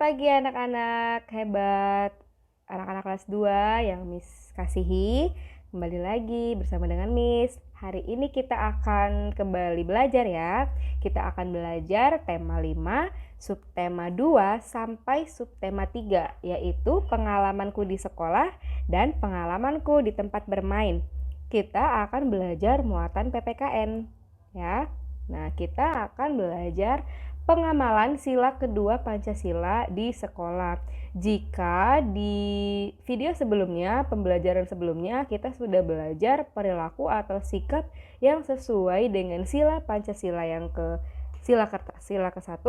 Pagi anak-anak hebat, anak-anak kelas 2 yang Miss kasihi. Kembali lagi bersama dengan Miss. Hari ini kita akan kembali belajar ya. Kita akan belajar tema 5, subtema 2 sampai subtema 3, yaitu pengalamanku di sekolah dan pengalamanku di tempat bermain. Kita akan belajar muatan PPKN ya. Nah, kita akan belajar pengamalan sila kedua Pancasila di sekolah. Jika di video sebelumnya, pembelajaran sebelumnya, kita sudah belajar perilaku atau sikap yang sesuai dengan sila Pancasila yang sila ke-1,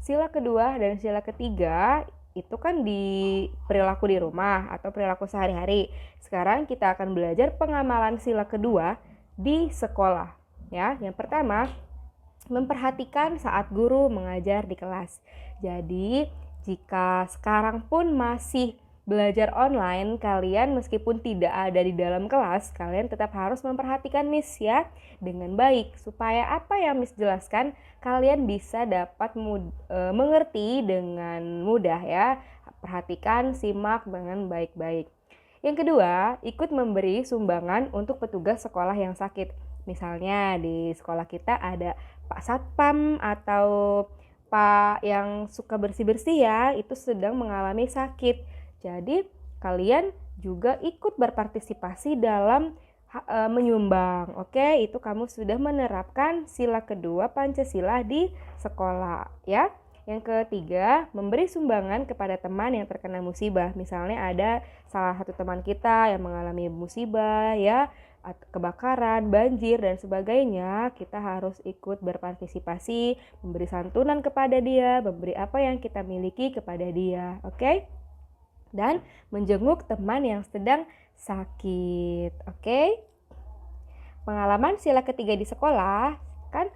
sila kedua, dan sila ketiga. Itu kan di perilaku di rumah atau perilaku sehari-hari. Sekarang kita akan belajar pengamalan sila kedua di sekolah. Ya, yang pertama, memperhatikan saat guru mengajar di kelas. Jadi, jika sekarang pun masih belajar online, kalian meskipun tidak ada di dalam kelas, kalian tetap harus memperhatikan Miss ya dengan baik, supaya apa yang Miss jelaskan kalian bisa dapat mengerti dengan mudah ya. Perhatikan, simak dengan baik-baik. Yang kedua, ikut memberi sumbangan untuk petugas sekolah yang sakit. Misalnya di sekolah kita ada Pak Satpam atau Pak yang suka bersih-bersih ya, itu sedang mengalami sakit. Jadi kalian juga ikut berpartisipasi dalam menyumbang. Oke, itu kamu sudah menerapkan sila kedua Pancasila di sekolah ya. Yang ketiga, memberi sumbangan kepada teman yang terkena musibah. Misalnya ada salah satu teman kita yang mengalami musibah ya, kebakaran, banjir, dan sebagainya, kita harus ikut berpartisipasi, memberi santunan kepada dia, memberi apa yang kita miliki kepada dia, oke? Dan menjenguk teman yang sedang sakit, oke? Pengalaman sila ketiga di sekolah, kan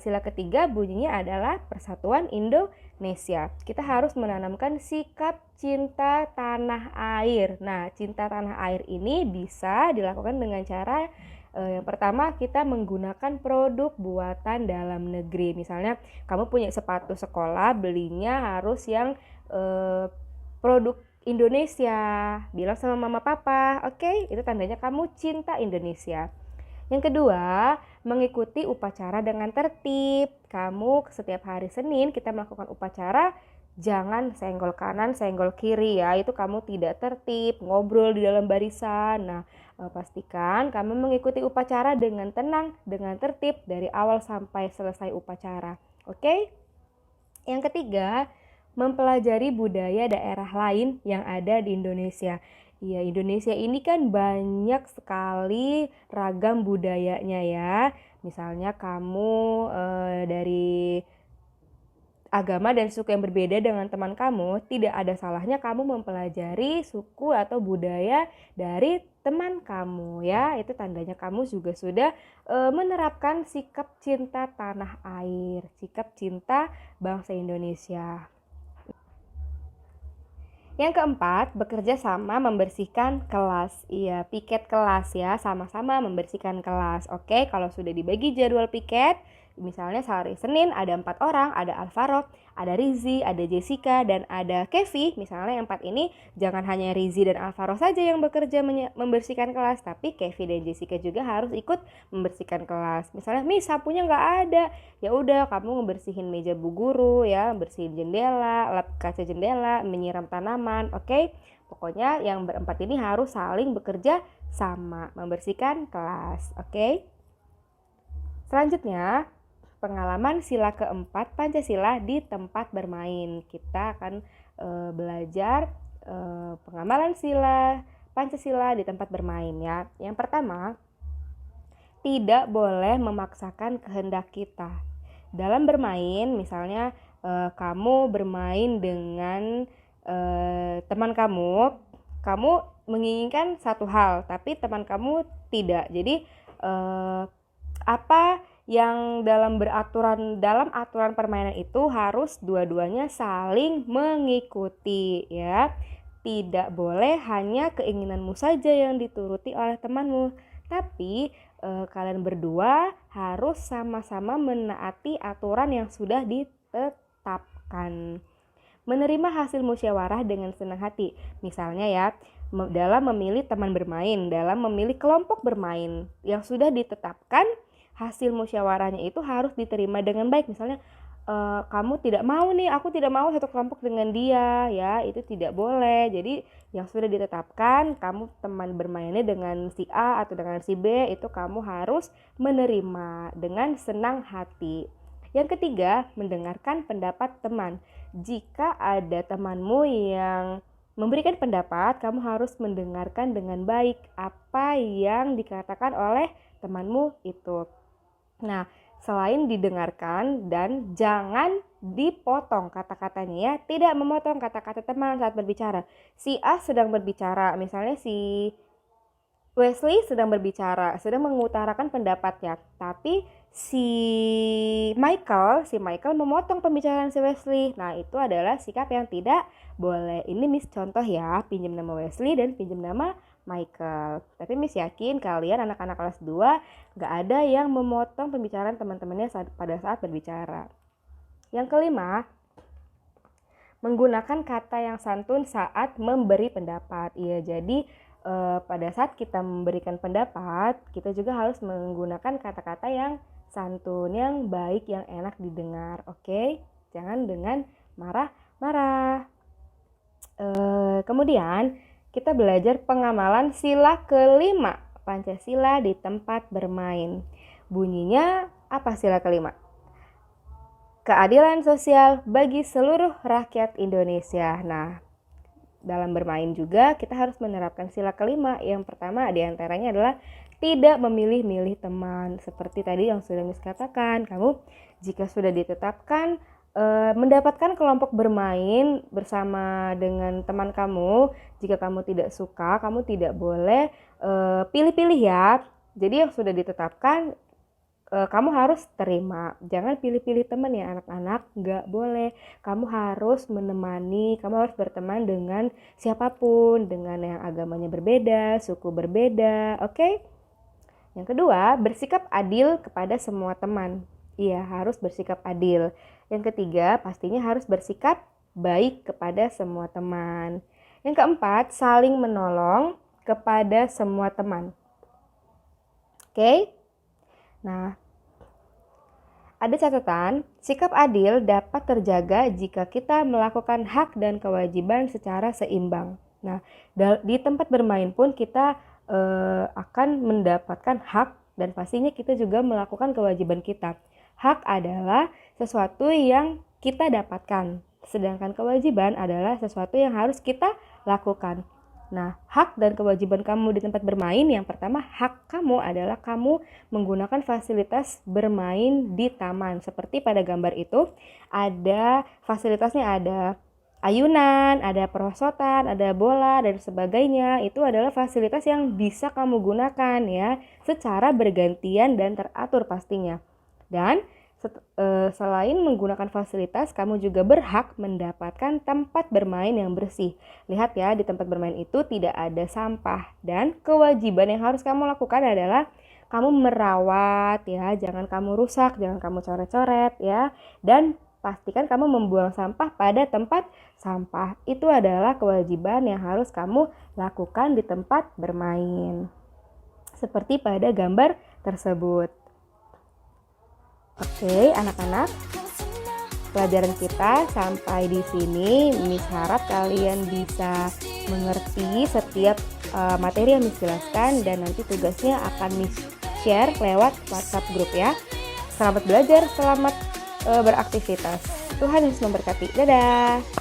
sila ketiga bunyinya adalah Persatuan Indonesia. Kita harus menanamkan sikap cinta tanah air. Nah, cinta tanah air ini bisa dilakukan dengan cara yang pertama, kita menggunakan produk buatan dalam negeri. Misalnya, kamu punya sepatu sekolah, belinya harus yang produk Indonesia. Bilang sama mama papa, oke? Itu tandanya kamu cinta Indonesia. Yang kedua, mengikuti upacara dengan tertib. Kamu setiap hari Senin kita melakukan upacara, jangan senggol kanan, senggol kiri ya. Itu kamu tidak tertib, ngobrol di dalam barisan. Nah, pastikan kamu mengikuti upacara dengan tenang, dengan tertib dari awal sampai selesai upacara. Oke? Yang ketiga, mempelajari budaya daerah lain yang ada di Indonesia. Ya, Indonesia ini kan banyak sekali ragam budayanya ya. Misalnya kamu dari agama dan suku yang berbeda dengan teman kamu, tidak ada salahnya kamu mempelajari suku atau budaya dari teman kamu ya. Itu tandanya kamu juga sudah menerapkan sikap cinta tanah air, sikap cinta bangsa Indonesia. Yang keempat, bekerja sama membersihkan kelas. Iya, piket kelas ya, sama-sama membersihkan kelas. Oke, kalau sudah dibagi jadwal piket, misalnya hari Senin ada 4 orang, ada Alvaro, ada Rizi, ada Jessica, dan ada Kevi. Misalnya yang 4 ini, jangan hanya Rizi dan Alvaro saja yang bekerja membersihkan kelas, tapi Kevi dan Jessica juga harus ikut membersihkan kelas. Misalnya, Miss, sapunya nggak ada. Ya udah, kamu ngebersihin meja bu guru ya, bersihin jendela, lap kaca jendela, menyiram tanaman, oke? Pokoknya yang berempat ini harus saling bekerja sama membersihkan kelas, oke? Selanjutnya, pengalaman sila keempat Pancasila di tempat bermain. Kita akan belajar pengamalan sila Pancasila di tempat bermain ya. Yang pertama, tidak boleh memaksakan kehendak kita. Dalam bermain, misalnya kamu bermain dengan teman kamu menginginkan satu hal, tapi teman kamu tidak. Jadi apa yang dalam aturan permainan itu harus dua-duanya saling mengikuti ya. Tidak boleh hanya keinginanmu saja yang dituruti oleh temanmu, tapi kalian berdua harus sama-sama menaati aturan yang sudah ditetapkan. menerima hasil musyawarah dengan senang hati. Misalnya ya, dalam memilih teman bermain, dalam memilih kelompok bermain yang sudah ditetapkan, hasil musyawarahnya itu harus diterima dengan baik. Misalnya kamu tidak mau nih, aku tidak mau satu kelompok dengan dia, ya itu tidak boleh. Jadi yang sudah ditetapkan, kamu teman bermainnya dengan si A atau dengan si B, itu kamu harus menerima dengan senang hati. Yang ketiga, mendengarkan pendapat teman. Jika ada temanmu yang memberikan pendapat, kamu harus mendengarkan dengan baik apa yang dikatakan oleh temanmu itu. Nah, selain didengarkan dan jangan dipotong kata-katanya ya, tidak memotong kata-kata teman saat berbicara. Si A sedang berbicara, misalnya si Wesley sedang berbicara, sedang mengutarakan pendapatnya, tapi si Michael memotong pembicaraan si Wesley. Nah, itu adalah sikap yang tidak boleh. Ini Miss contoh ya, pinjam nama Wesley dan pinjam nama Michael. Tapi Miss yakin kalian anak-anak kelas 2 gak ada yang memotong pembicaraan teman-temannya pada saat berbicara. Yang kelima, menggunakan kata yang santun saat memberi pendapat. Iya, jadi pada saat kita memberikan pendapat, kita juga harus menggunakan kata-kata yang santun, yang baik, yang enak didengar. Oke? Jangan dengan marah-marah. Kemudian kita belajar pengamalan sila kelima, Pancasila di tempat bermain. Bunyinya apa sila kelima? Keadilan sosial bagi seluruh rakyat Indonesia. Nah, dalam bermain juga kita harus menerapkan sila kelima. Yang pertama diantaranya adalah tidak memilih-milih teman. Seperti tadi yang sudah Miss katakan, kamu jika sudah ditetapkan mendapatkan kelompok bermain bersama dengan teman kamu, jika kamu tidak suka, kamu tidak boleh pilih-pilih ya. Jadi yang sudah ditetapkan kamu harus terima. Jangan pilih-pilih teman ya anak-anak, nggak boleh. Kamu harus menemani, kamu harus berteman dengan siapapun, dengan yang agamanya berbeda, suku berbeda, oke? Yang kedua, bersikap adil kepada semua teman. Iya, harus bersikap adil. Yang ketiga, pastinya harus bersikap baik kepada semua teman. Yang keempat, saling menolong kepada semua teman. Oke? Nah, ada catatan, sikap adil dapat terjaga jika kita melakukan hak dan kewajiban secara seimbang. Nah, di tempat bermain pun kita akan mendapatkan hak dan pastinya kita juga melakukan kewajiban kita. Hak adalah sesuatu yang kita dapatkan, sedangkan kewajiban adalah sesuatu yang harus kita lakukan. Nah, hak dan kewajiban kamu di tempat bermain, yang pertama hak kamu adalah kamu menggunakan fasilitas bermain di taman. Seperti pada gambar itu, ada fasilitasnya, ada ayunan, ada perosotan, ada bola, dan sebagainya. Itu adalah fasilitas yang bisa kamu gunakan ya, secara bergantian dan teratur pastinya. Dan selain menggunakan fasilitas, kamu juga berhak mendapatkan tempat bermain yang bersih. Lihat ya, di tempat bermain itu tidak ada sampah. Dan kewajiban yang harus kamu lakukan adalah kamu merawat ya, jangan kamu rusak, jangan kamu coret-coret ya. Dan pastikan kamu membuang sampah pada tempat sampah. Itu adalah kewajiban yang harus kamu lakukan di tempat bermain. Seperti pada gambar tersebut. Oke, anak-anak, pelajaran kita sampai di sini. Miss harap kalian bisa mengerti setiap materi yang Miss jelaskan, dan nanti tugasnya akan Miss share lewat WhatsApp grup ya. Selamat belajar, selamat beraktivitas. Tuhan Yesus memberkati. Dadah.